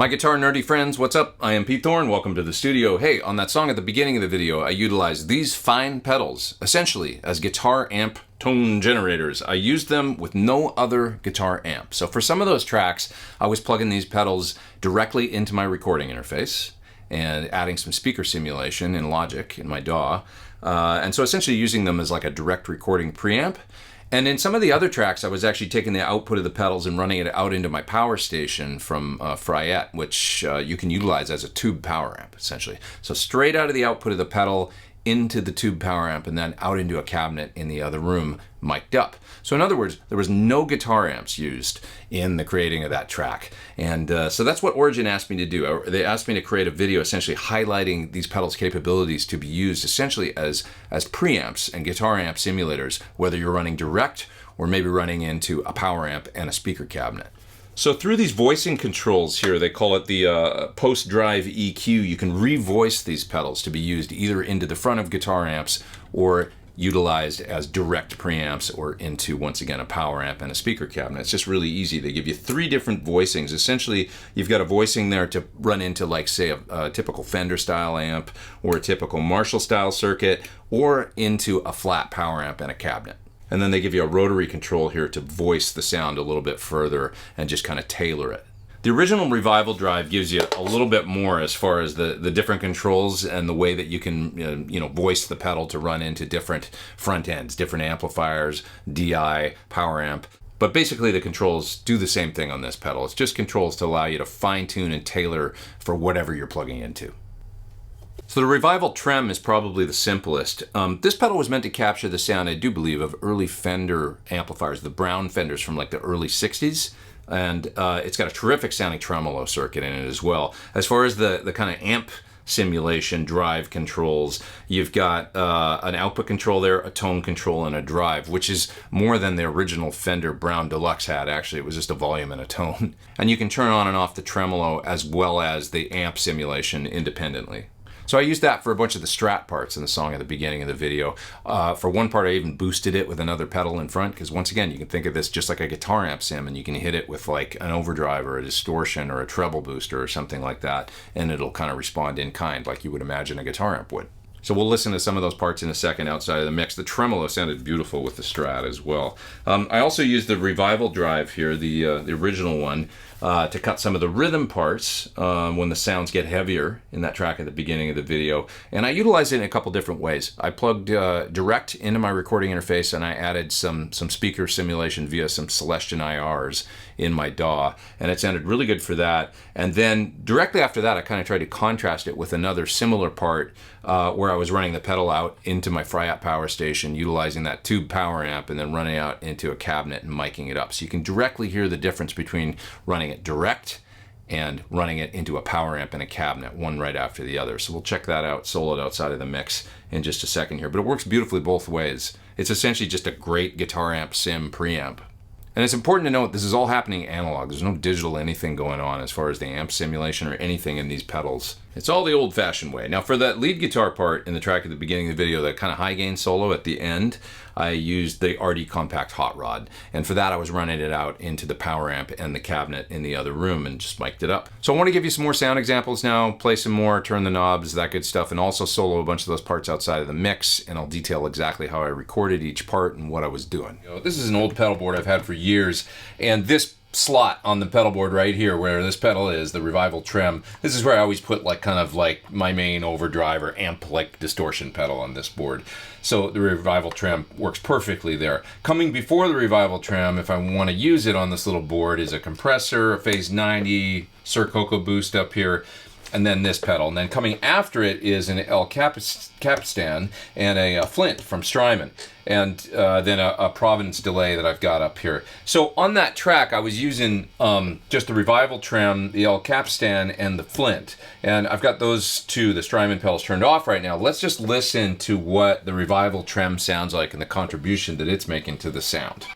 My guitar nerdy friends, what's up? I am Pete Thorn, welcome to the studio. Hey, on that song at the beginning of the video, I utilized these fine pedals, essentially as guitar amp tone generators. I used them with no other guitar amp. So for some of those tracks, I was plugging these pedals directly into my recording interface and adding some speaker simulation in Logic in my DAW. And so essentially using them as like a direct recording preamp. And in some of the other tracks, I was actually taking the output of the pedals and running it out into my power station from Fryette, which you can utilize as a tube power amp, essentially. So straight out of the output of the pedal into the tube power amp and then out into a cabinet in the other room, mic'd up. So in other words, there was no guitar amps used in the creating of that track. And so that's what Origin asked me to do. They asked me to create a video essentially highlighting these pedals' capabilities to be used essentially as preamps and guitar amp simulators, whether you're running direct or maybe running into a power amp and a speaker cabinet. So through these voicing controls here, they call it the post-drive EQ, you can revoice these pedals to be used either into the front of guitar amps or utilized as direct preamps or into, once again, a power amp and a speaker cabinet. It's just really easy. They give you 3 different voicings. Essentially, you've got a voicing there to run into, like, say, a typical Fender style amp or a typical Marshall style circuit or into a flat power amp and a cabinet. And then they give you a rotary control here to voice the sound a little bit further and just kind of tailor it. The original Revival drive gives you a little bit more as far as the different controls and the way that you can voice the pedal to run into different front ends, different amplifiers, DI, power amp. But basically the controls do the same thing on this pedal. It's just controls to allow you to fine tune and tailor for whatever you're plugging into. So the Revival Trem is probably the simplest. This pedal was meant to capture the sound, I do believe, of early Fender amplifiers, the brown Fenders from like the early 60s. And it's got a terrific sounding tremolo circuit in it as well. As far as the kind of amp simulation drive controls, you've got an output control there, a tone control, and a drive, which is more than the original Fender Brown Deluxe had. Actually, it was just a volume and a tone. And you can turn on and off the tremolo as well as the amp simulation independently. So I used that for a bunch of the Strat parts in the song at the beginning of the video. For one part, I even boosted it with another pedal in front, because once again, you can think of this just like a guitar amp sim, and you can hit it with like an overdrive or a distortion or a treble booster or something like that, and it'll kind of respond in kind like you would imagine a guitar amp would. So we'll listen to some of those parts in a second outside of the mix. The tremolo sounded beautiful with the Strat as well. I also used the Revival drive here, the original one, to cut some of the rhythm parts when the sounds get heavier in that track at the beginning of the video. And I utilized it in a couple different ways. I plugged direct into my recording interface and I added some speaker simulation via some Celestion IRs in my DAW, and it sounded really good for that. And then directly after that, I kind of tried to contrast it with another similar part where I was running the pedal out into my Fryette power station, utilizing that tube power amp, and then running out into a cabinet and miking it up. So you can directly hear the difference between running it direct and running it into a power amp and a cabinet, one right after the other. So we'll check that out, soloed outside of the mix in just a second here. But it works beautifully both ways. It's essentially just a great guitar amp sim preamp. And it's important to note this is all happening analog. There's no digital anything going on as far as the amp simulation or anything in these pedals. It's all the old-fashioned way. Now for that lead guitar part in the track at the beginning of the video, that kind of high gain solo at the end, I used the RD Compact Hot Rod. And for that I was running it out into the power amp and the cabinet in the other room and just mic'd it up. So I want to give you some more sound examples now, play some more, turn the knobs, that good stuff, and also solo a bunch of those parts outside of the mix, and I'll detail exactly how I recorded each part and what I was doing. This is an old pedal board I've had for years, and this slot on the pedal board right here where this pedal is, the Revival Trem, this is where I always put like kind of like my main overdrive or amp like distortion pedal on this board. So the Revival Trem works perfectly there. Coming before the Revival Trem, if I want to use it on this little board, is a compressor, a Phase 90, Sir Coco boost up here, and then this pedal. And then coming after it is an El Capistan and a Flint from Strymon, and then a Providence delay that I've got up here. So on that track, I was using just the Revival Trem, the El Capistan, and the Flint. And I've got those two, the Strymon pedals, turned off right now. Let's just listen to what the Revival Trem sounds like and the contribution that it's making to the sound.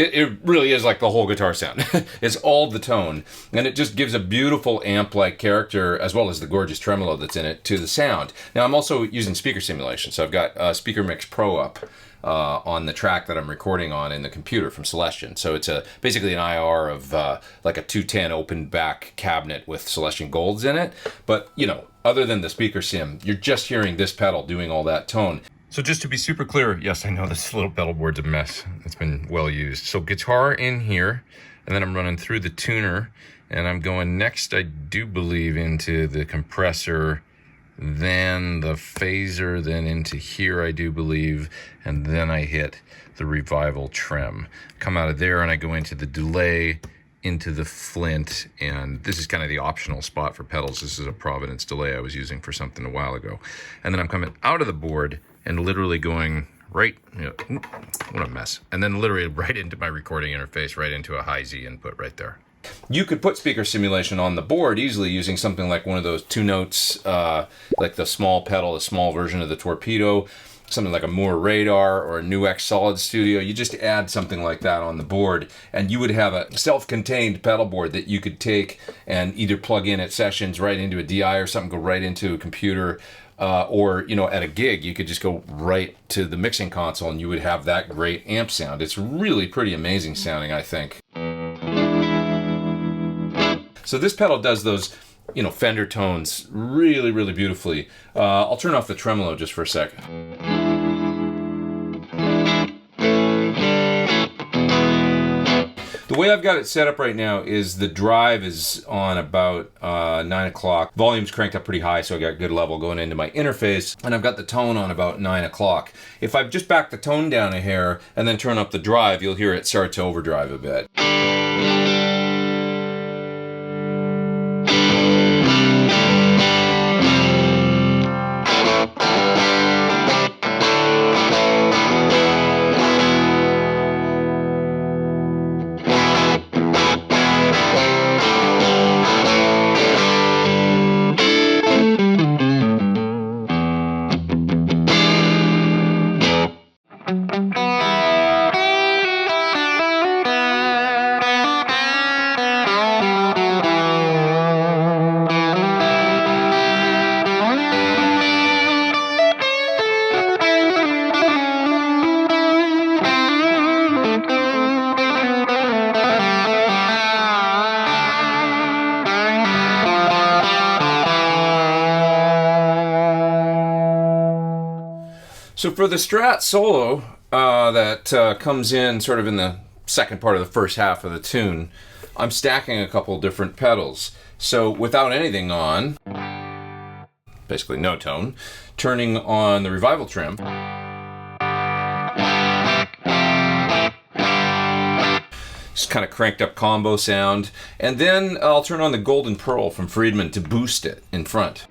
It really is like the whole guitar sound. It's all the tone, and it just gives a beautiful amp-like character, as well as the gorgeous tremolo that's in it, to the sound. Now, I'm also using speaker simulation, so I've got Speaker Mix Pro up on the track that I'm recording on in the computer from Celestion. So it's basically an IR of like a 210 open back cabinet with Celestion Golds in it. But, you know, other than the speaker sim, you're just hearing this pedal doing all that tone. So just to be super clear, yes, I know this little pedal board's a mess. It's been well used. So guitar in here, and then I'm running through the tuner, and I'm going next, I do believe, into the compressor, then the phaser, then into here, I do believe, and then I hit the revival trem. Come out of there and I go into the delay, into the flint, and this is kind of the optional spot for pedals. This is a Providence delay I was using for something a while ago. And then I'm coming out of the board and literally going right, what a mess. And then literally right into my recording interface, right into a high Z input right there. You could put speaker simulation on the board easily using something like one of those 2 notes, like the small pedal, the small version of the Torpedo, something like a Moore Radar or a NuX Solid Studio. You just add something like that on the board, and you would have a self-contained pedal board that you could take and either plug in at sessions right into a DI or something, go right into a computer, or, you know, at a gig, you could just go right to the mixing console and you would have that great amp sound. It's really pretty amazing sounding, I think. So this pedal does those, you know, Fender tones really, really beautifully. I'll turn off the tremolo just for a second. The way I've got it set up right now is the drive is on about 9 o'clock. Volume's cranked up pretty high, so I got good level going into my interface, and I've got the tone on about 9 o'clock. If I just back the tone down a hair and then turn up the drive, you'll hear it start to overdrive a bit. So for the Strat solo that comes in sort of in the second part of the first half of the tune, I'm stacking a couple different pedals. So without anything on, basically no tone, turning on the revival trem, just kind of cranked up combo sound, and then I'll turn on the Golden Pearl from Friedman to boost it in front.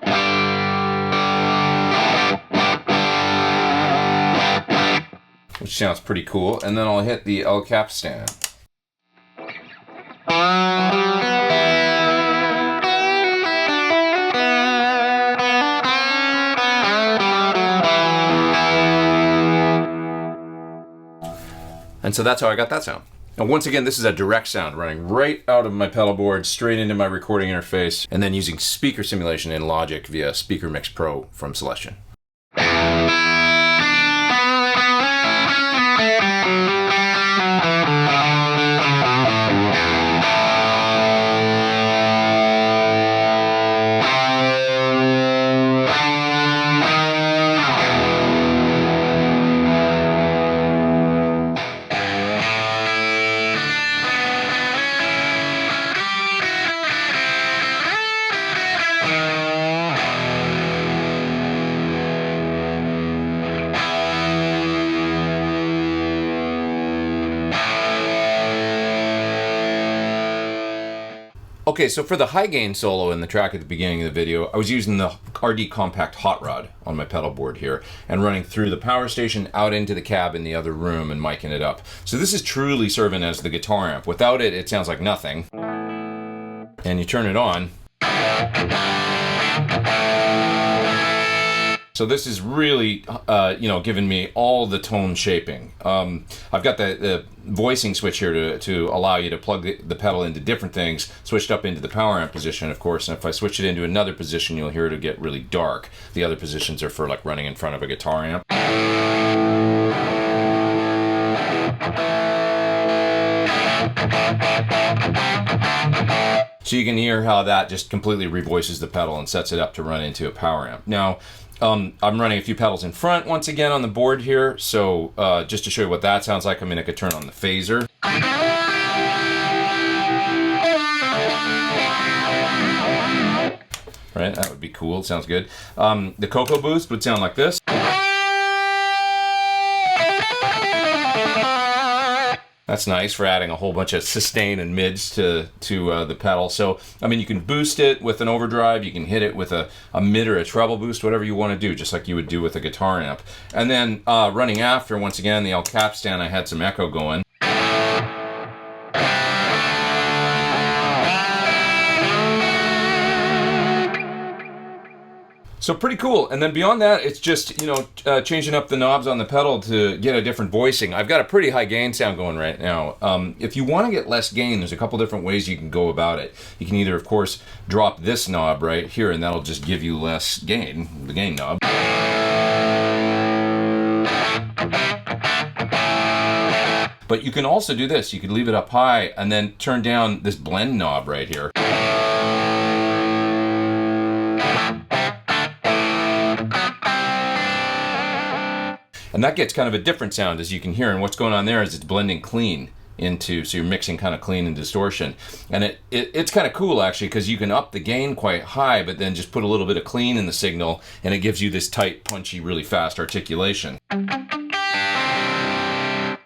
Which sounds pretty cool, and then I'll hit the El Capistan. And so that's how I got that sound. And once again, this is a direct sound running right out of my pedal board, straight into my recording interface, and then using speaker simulation in Logic via Speaker Mix Pro from Celestion. Okay, so for the high gain solo in the track at the beginning of the video, I was using the RD Compact Hot Rod on my pedal board here and running through the power station out into the cab in the other room and miking it up. So this is truly serving as the guitar amp. Without it, it sounds like nothing. And you turn it on. So this is really, giving me all the tone shaping. I've got the voicing switch here to allow you to plug the pedal into different things, switched up into the power amp position, of course, and if I switch it into another position, you'll hear it get really dark. The other positions are for like running in front of a guitar amp. So you can hear how that just completely revoices the pedal and sets it up to run into a power amp. Now, I'm running a few pedals in front once again on the board here, so just to show you what that sounds like, I could turn on the phaser. Right, that would be cool, it sounds good. The Cocoa Boost would sound like this. That's nice for adding a whole bunch of sustain and mids to the pedal. So, you can boost it with an overdrive, you can hit it with a mid or a treble boost, whatever you want to do, just like you would do with a guitar amp. And then running after, once again, the El Cap stand, I had some echo going. So pretty cool. And then beyond that, it's just, changing up the knobs on the pedal to get a different voicing. I've got a pretty high gain sound going right now. If you want to get less gain, there's a couple different ways you can go about it. You can either, of course, drop this knob right here, and that'll just give you less gain, the gain knob. But you can also do this. You could leave it up high and then turn down this blend knob right here. And that gets kind of a different sound, as you can hear, and what's going on there is it's blending clean into, so you're mixing kind of clean and distortion. And it's kind of cool actually, because you can up the gain quite high, but then just put a little bit of clean in the signal, and it gives you this tight, punchy, really fast articulation.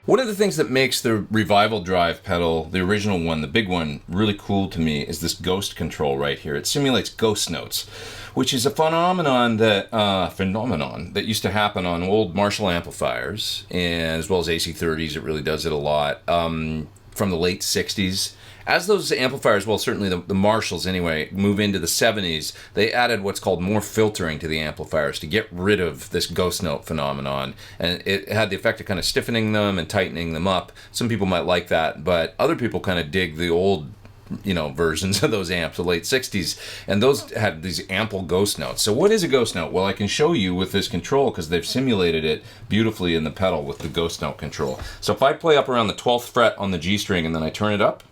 One of the things that makes the Revival Drive pedal, the original one, the big one, really cool to me is this ghost control right here. It simulates ghost notes, which is a phenomenon that used to happen on old Marshall amplifiers, and as well as AC30s. It really does it a lot. From the late 60s. As those amplifiers, well, certainly the Marshalls anyway, move into the 70s, they added what's called more filtering to the amplifiers to get rid of this ghost note phenomenon. And it had the effect of kind of stiffening them and tightening them up. Some people might like that, but other people kind of dig the old versions of those amps, the late 60s, and those had these ample ghost notes. So what is a ghost note? Well, I can show you with this control because they've simulated it beautifully in the pedal with the ghost note control. So if I play up around the 12th fret on the G string and then I turn it up,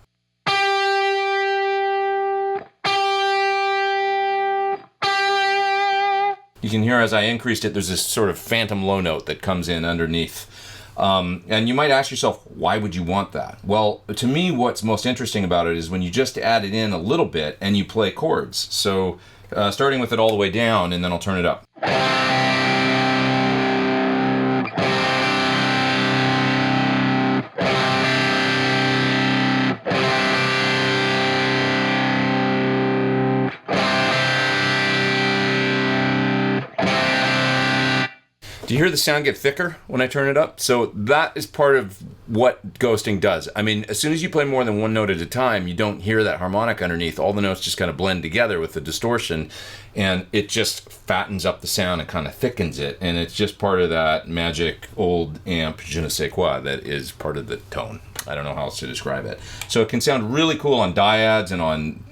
you can hear as I increased it, there's this sort of phantom low note that comes in underneath. And you might ask yourself, why would you want that? Well, to me, what's most interesting about it is when you just add it in a little bit and you play chords. So starting with it all the way down, and then I'll turn it up. Do you hear the sound get thicker when I turn it up? So that is part of what ghosting does. As soon as you play more than one note at a time, you don't hear that harmonic underneath. All the notes just kind of blend together with the distortion, and it just fattens up the sound and kind of thickens it. And it's just part of that magic old amp je ne sais quoi that is part of the tone. I don't know how else to describe it. So it can sound really cool on dyads and on,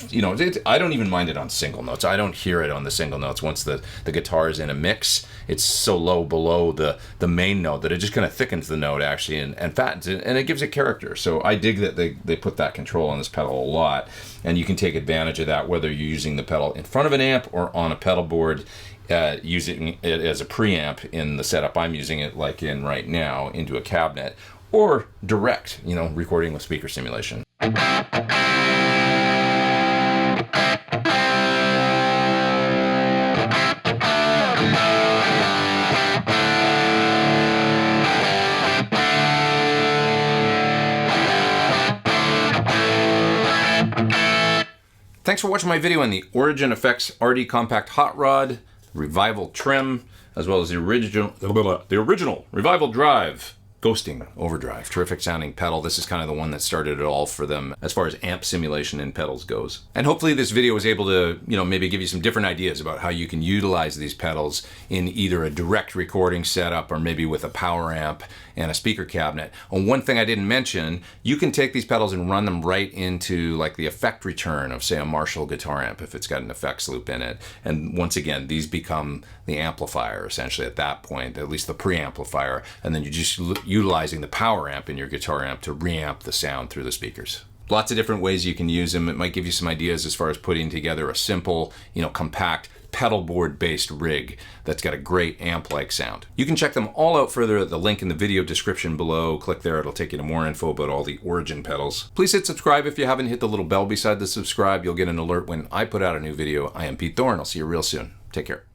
I don't even mind it on single notes. I don't hear it on the single notes once the guitar is in a mix. It's so low below the main note that it just kind of thickens the note actually and fattens it, and it gives it character. So I dig that they put that control on this pedal a lot, and you can take advantage of that whether you're using the pedal in front of an amp or on a pedal board, using it as a preamp in the setup I'm using it like in right now into a cabinet, or direct, recording with speaker simulation. Thanks for watching my video on the Origin Effects RD Compact Hot Rod, Revival Trim, as well as the original Revival Drive Ghosting Overdrive, terrific sounding pedal. This is kind of the one that started it all for them as far as amp simulation in pedals goes. And hopefully this video was able to, maybe give you some different ideas about how you can utilize these pedals in either a direct recording setup or maybe with a power amp and a speaker cabinet. And one thing I didn't mention, you can take these pedals and run them right into like the effect return of, say, a Marshall guitar amp if it's got an effects loop in it. And once again, these become the amplifier essentially at that point, at least the preamplifier, and then you're just utilizing the power amp in your guitar amp to reamp the sound through the speakers. Lots of different ways you can use them. It might give you some ideas as far as putting together a simple, compact pedalboard based rig that's got a great amp-like sound. You can check them all out further at the link in the video description below. Click there, it'll take you to more info about all the Origin pedals. Please hit subscribe if you haven't. Hit the little bell beside the subscribe. You'll get an alert when I put out a new video. I am Pete Thorn. I'll see you real soon. Take care.